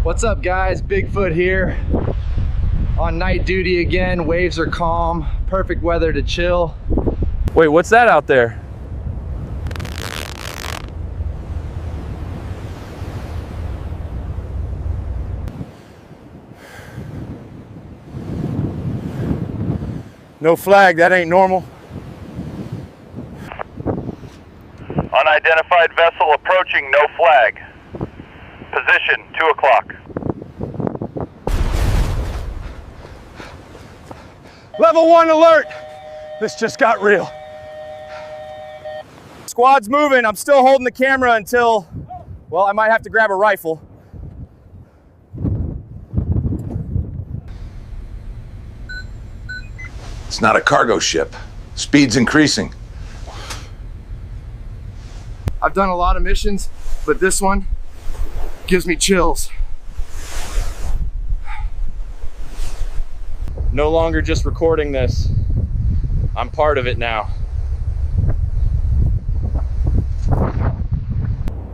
What's up guys, Bigfoot here. On night duty again, waves are calm, perfect weather to chill. Wait, what's that out there? No flag, that ain't normal. Unidentified vessel approaching, no flag. Position, 2 o'clock. Level 1 alert! This just got real. Squad's moving. I'm still holding the camera until, well, I might have to grab a rifle. It's not a cargo ship. Speed's increasing. I've done a lot of missions, but this one gives me chills. No longer just recording this. I'm part of it now.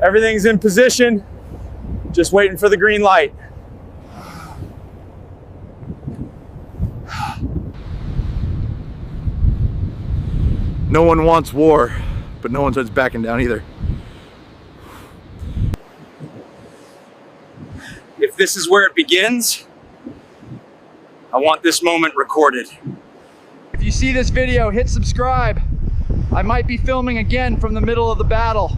Everything's in position, just waiting for the green light. No one wants war, but no one's backing down either. If this is where it begins, I want this moment recorded. If you see this video, hit subscribe. I might be filming again from the middle of the battle.